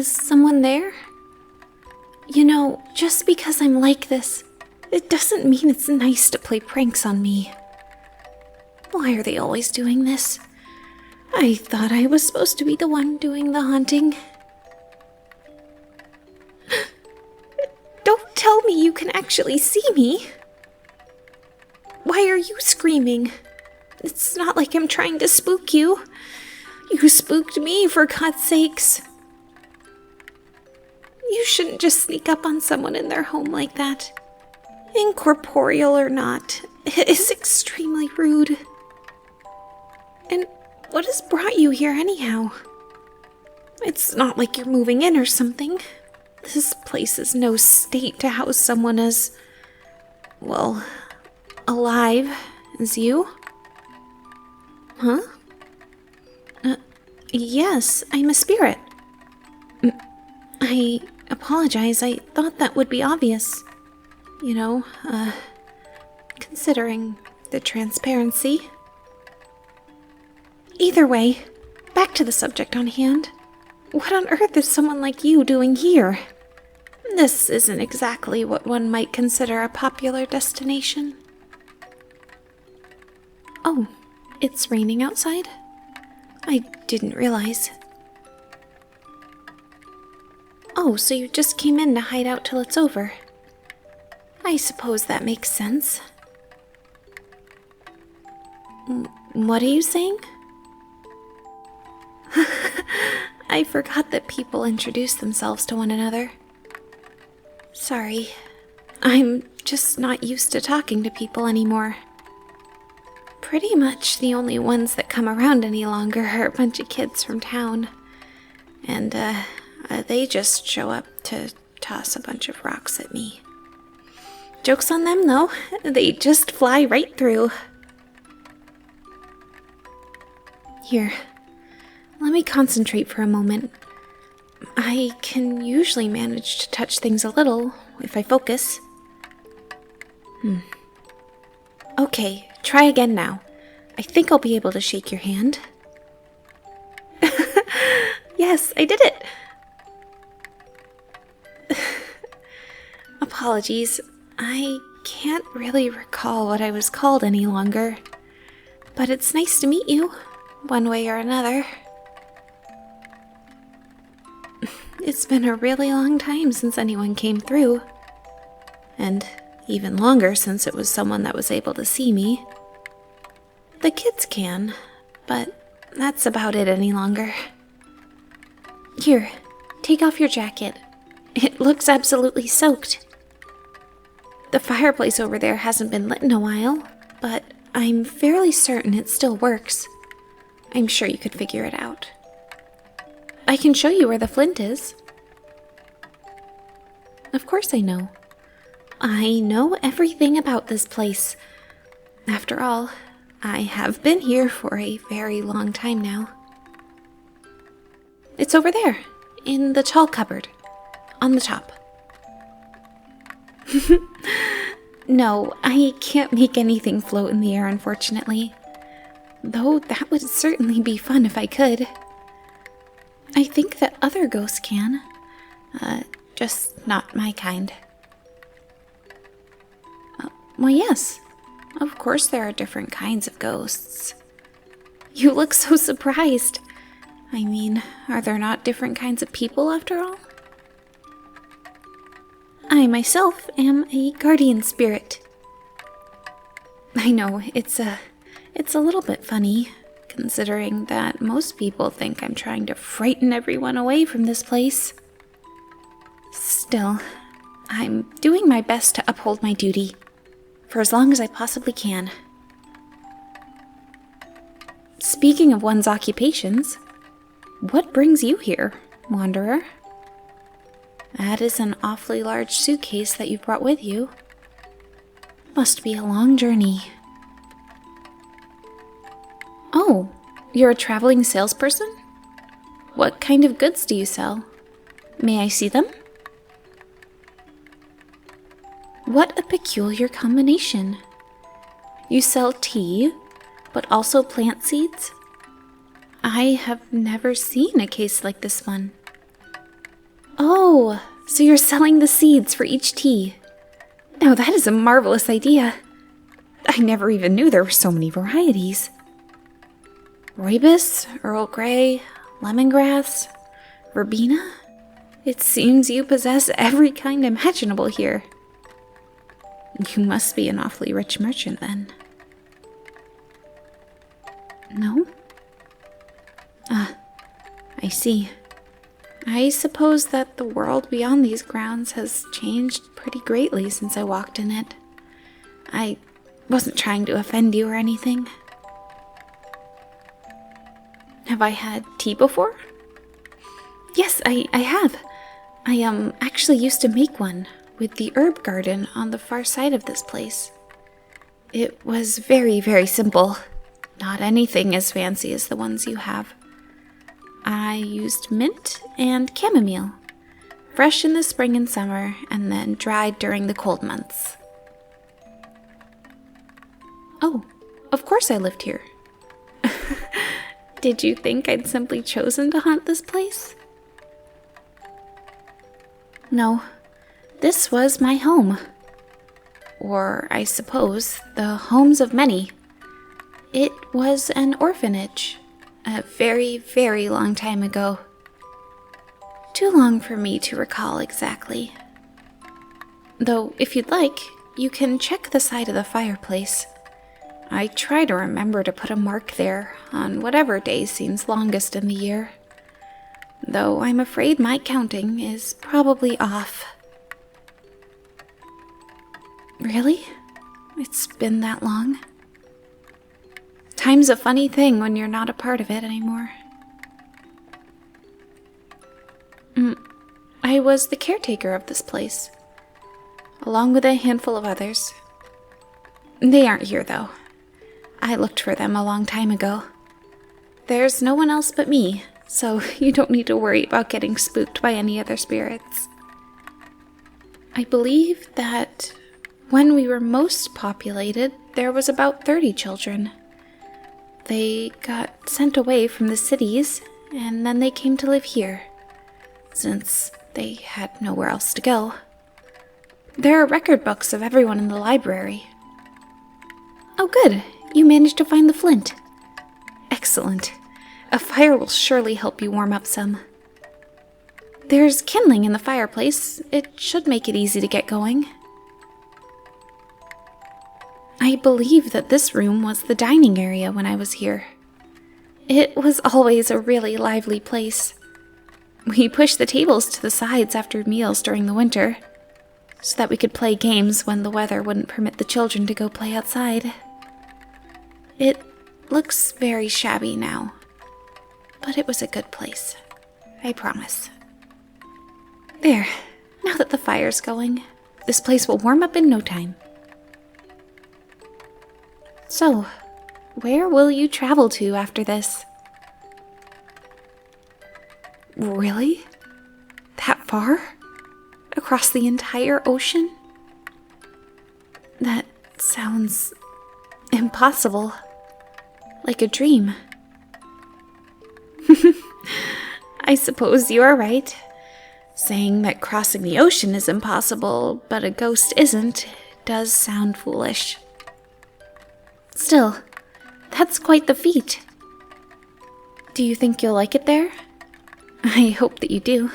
Is someone there? You know, just because I'm like this, it doesn't mean it's nice to play pranks on me. Why are they always doing this? I thought I was supposed to be the one doing the haunting. Don't tell me you can actually see me. Why are you screaming? It's not like I'm trying to spook you. You spooked me, for God's sakes. You shouldn't just sneak up on someone in their home like that. Incorporeal or not, it is extremely rude. And what has brought you here anyhow? It's not like you're moving in or something. This place is no state to house someone as, well, alive as you. Huh? Yes, I'm a spirit. I apologize, I thought that would be obvious. You know, considering the transparency. Either way, back to the subject on hand. What on earth is someone like you doing here? This isn't exactly what one might consider a popular destination. Oh, it's raining outside? I didn't realize. Oh, so you just came in to hide out till it's over. I suppose that makes sense. What are you saying? I forgot that people introduce themselves to one another. Sorry, I'm just not used to talking to people anymore. Pretty much the only ones that come around any longer are a bunch of kids from town. And, they just show up to toss a bunch of rocks at me. Joke's on them, though. They just fly right through. Here, let me concentrate for a moment. I can usually manage to touch things a little if I focus. Okay, try again now. I think I'll be able to shake your hand. Yes, I did it! Apologies, I can't really recall what I was called any longer. But it's nice to meet you, one way or another. It's been a really long time since anyone came through. And even longer since it was someone that was able to see me. The kids can, but that's about it any longer. Here, take off your jacket. It looks absolutely soaked. The fireplace over there hasn't been lit in a while, but I'm fairly certain it still works. I'm sure you could figure it out. I can show you where the flint is. Of course I know. I know everything about this place. After all, I have been here for a very long time now. It's over there, in the tall cupboard, on the top. No, I can't make anything float in the air, unfortunately. Though that would certainly be fun if I could. I think that other ghosts can. Just not my kind. Well, yes. Of course there are different kinds of ghosts. You look so surprised. I mean, are there not different kinds of people after all? I myself am a guardian spirit. I know, it's a little bit funny, considering that most people think I'm trying to frighten everyone away from this place. Still, I'm doing my best to uphold my duty, for as long as I possibly can. Speaking of one's occupations, what brings you here, wanderer? That is an awfully large suitcase that you've brought with you. Must be a long journey. Oh, you're a traveling salesperson? What kind of goods do you sell? May I see them? What a peculiar combination. You sell tea, but also plant seeds? I have never seen a case like this one. Oh, so you're selling the seeds for each tea. Now that is a marvelous idea. I never even knew there were so many varieties. Rooibos, Earl Grey, lemongrass, verbena? It seems you possess every kind imaginable here. You must be an awfully rich merchant then. No? Ah, I see. I suppose that the world beyond these grounds has changed pretty greatly since I walked in it. I wasn't trying to offend you or anything. Have I had tea before? Yes, I have. I actually used to make one with the herb garden on the far side of this place. It was very, very simple. Not anything as fancy as the ones you have. I used mint and chamomile, fresh in the spring and summer, and then dried during the cold months. Oh, of course I lived here. Did you think I'd simply chosen to haunt this place? No, this was my home. Or, I suppose, the homes of many. It was an orphanage, a very, very long time ago. Too long for me to recall exactly. Though, if you'd like, you can check the side of the fireplace. I try to remember to put a mark there on whatever day seems longest in the year. Though I'm afraid my counting is probably off. Really? It's been that long? Time's a funny thing when you're not a part of it anymore. I was the caretaker of this place, along with a handful of others. They aren't here, though. I looked for them a long time ago. There's no one else but me, so you don't need to worry about getting spooked by any other spirits. I believe that when we were most populated, there was about 30 children. They got sent away from the cities, and then they came to live here, since they had nowhere else to go. There are record books of everyone in the library. Oh good, you managed to find the flint. Excellent. A fire will surely help you warm up some. There's kindling in the fireplace. It should make it easy to get going. I believe that this room was the dining area when I was here. It was always a really lively place. We pushed the tables to the sides after meals during the winter, so that we could play games when the weather wouldn't permit the children to go play outside. It looks very shabby now, but it was a good place, I promise. There, now that the fire's going, this place will warm up in no time. So, where will you travel to after this? Really? That far? Across the entire ocean? That sounds impossible. Like a dream. I suppose you are right. Saying that crossing the ocean is impossible, but a ghost isn't, does sound foolish. Still, that's quite the feat. Do you think you'll like it there? I hope that you do.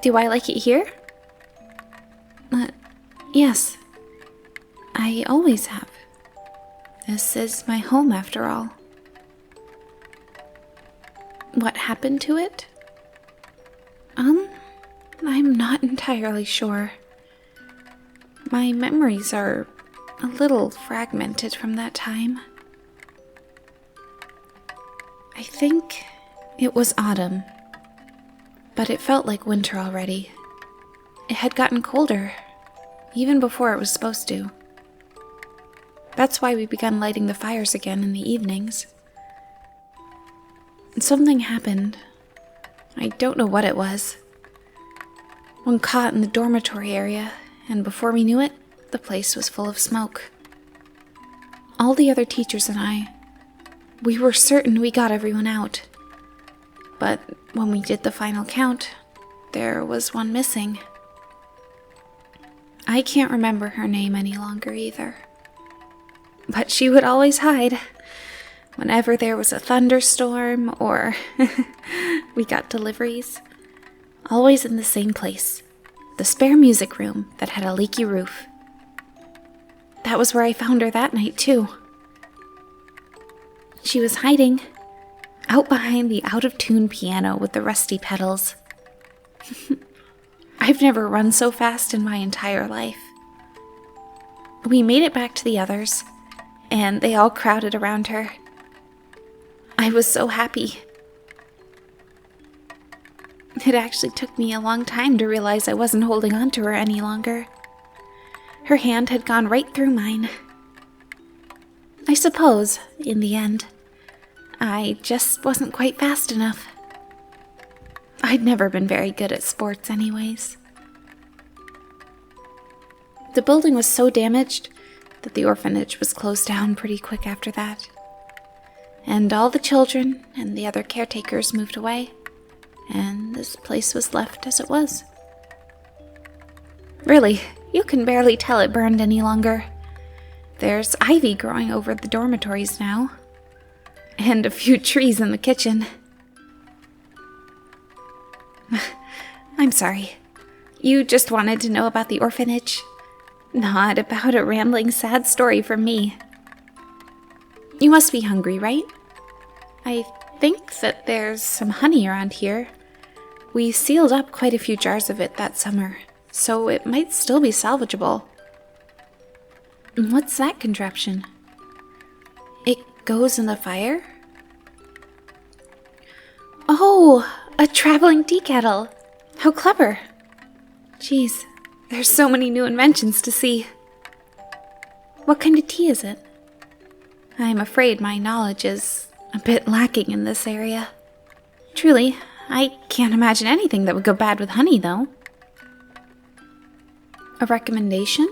Do I like it here? Yes. I always have. This is my home, after all. What happened to it? I'm not entirely sure. My memories are a little fragmented from that time. I think it was autumn, but it felt like winter already. It had gotten colder, even before it was supposed to. That's why we began lighting the fires again in the evenings. Something happened. I don't know what it was. One caught in the dormitory area, and before we knew it, the place was full of smoke. All the other teachers and we were certain we got everyone out. But when we did the final count, there was one missing. I can't remember her name any longer either. But she would always hide whenever there was a thunderstorm or we got deliveries. Always in the same place, the spare music room that had a leaky roof. That was where I found her that night too. She was hiding out behind the out-of-tune piano with the rusty pedals. I've never run so fast in my entire life. We made it back to the others, and they all crowded around her. I was so happy. It actually took me a long time to realize I wasn't holding on to her any longer. Her hand had gone right through mine. I suppose, in the end, I just wasn't quite fast enough. I'd never been very good at sports anyways. The building was so damaged that the orphanage was closed down pretty quick after that. And all the children and the other caretakers moved away, and this place was left as it was. Really, you can barely tell it burned any longer. There's ivy growing over the dormitories now, and a few trees in the kitchen. I'm sorry. You just wanted to know about the orphanage, not about a rambling sad story from me. You must be hungry, right? I think that there's some honey around here. We sealed up quite a few jars of it that summer, so it might still be salvageable. What's that contraption? It goes in the fire? Oh, a traveling tea kettle! How clever! Jeez, there's so many new inventions to see. What kind of tea is it? I'm afraid my knowledge is a bit lacking in this area. Truly, I can't imagine anything that would go bad with honey, though. A recommendation?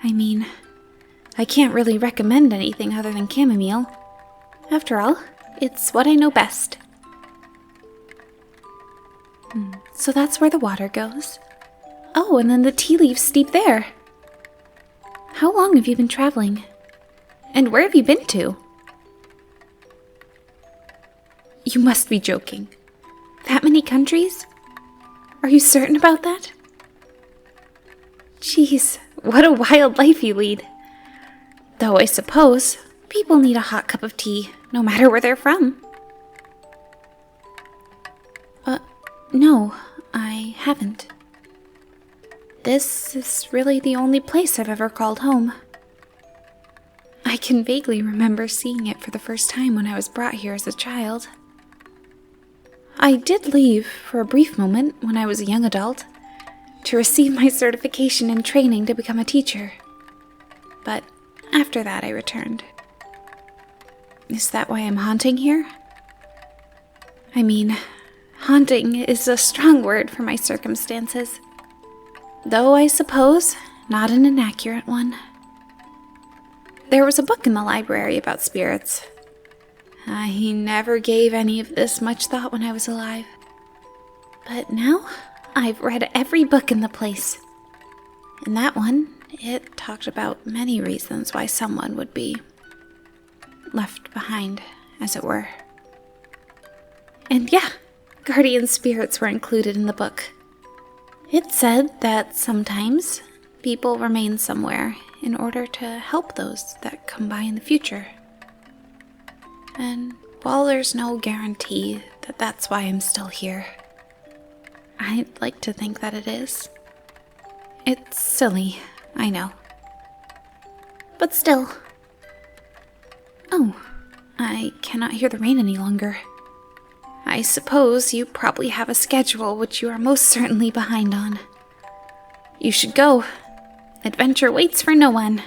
I mean, I can't really recommend anything other than chamomile. After all, it's what I know best. So that's where the water goes. Oh, and then the tea leaves steep there. How long have you been traveling? And where have you been to? You must be joking. That many countries? Are you certain about that? Jeez, what a wild life you lead. Though I suppose people need a hot cup of tea, no matter where they're from. No, I haven't. This is really the only place I've ever called home. I can vaguely remember seeing it for the first time when I was brought here as a child. I did leave for a brief moment when I was a young adult to receive my certification and training to become a teacher. But after that I returned. Is that why I'm haunting here? I mean, haunting is a strong word for my circumstances. Though I suppose not an inaccurate one. There was a book in the library about spirits. I never gave any of this much thought when I was alive. But now, I've read every book in the place. In that one, it talked about many reasons why someone would be left behind, as it were. And yeah, guardian spirits were included in the book. It said that sometimes people remain somewhere in order to help those that come by in the future. And while there's no guarantee that that's why I'm still here, I'd like to think that it is. It's silly, I know. But still. Oh, I cannot hear the rain any longer. I suppose you probably have a schedule which you are most certainly behind on. You should go. Adventure waits for no one.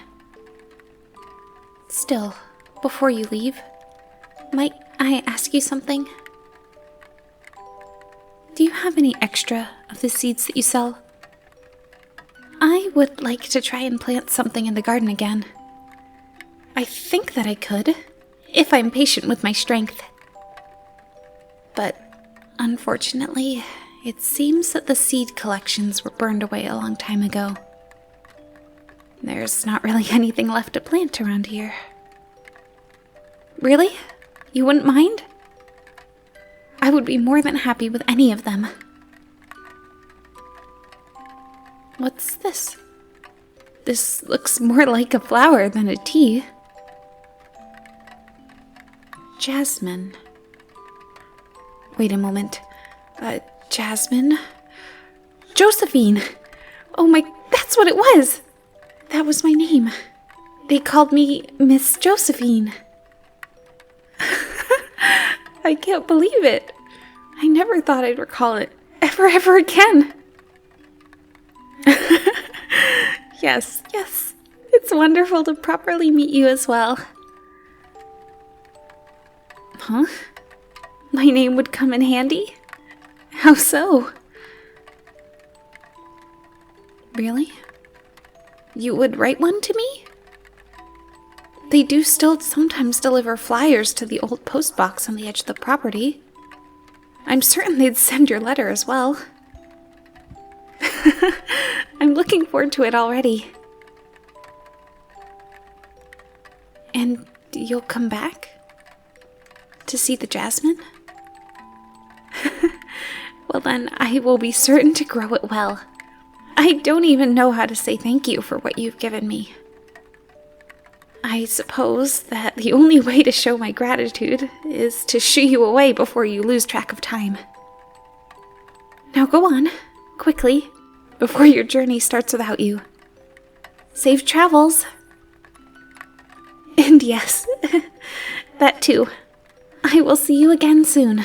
Still, before you leave, might I ask you something? Do you have any extra of the seeds that you sell? I would like to try and plant something in the garden again. I think that I could, if I'm patient with my strength. But unfortunately, It seems that the seed collections were burned away a long time ago. There's not really anything left to plant around here. Really? You wouldn't mind? I would be more than happy with any of them. What's this? This looks more like a flower than a tea. Jasmine. Wait a moment. Jasmine? Josephine! Oh my, that's what it was! That was my name. They called me Miss Josephine. I can't believe it. I never thought I'd recall it ever again. Yes. It's wonderful to properly meet you as well. Huh? My name would come in handy? How so? Really? You would write one to me? They do still sometimes deliver flyers to the old post box on the edge of the property. I'm certain they'd send your letter as well. I'm looking forward to it already. And you'll come back? To see the jasmine? Well then, I will be certain to grow it well. I don't even know how to say thank you for what you've given me. I suppose that the only way to show my gratitude is to shoo you away before you lose track of time. Now go on, quickly, before your journey starts without you. Safe travels. And yes, that too. I will see you again soon.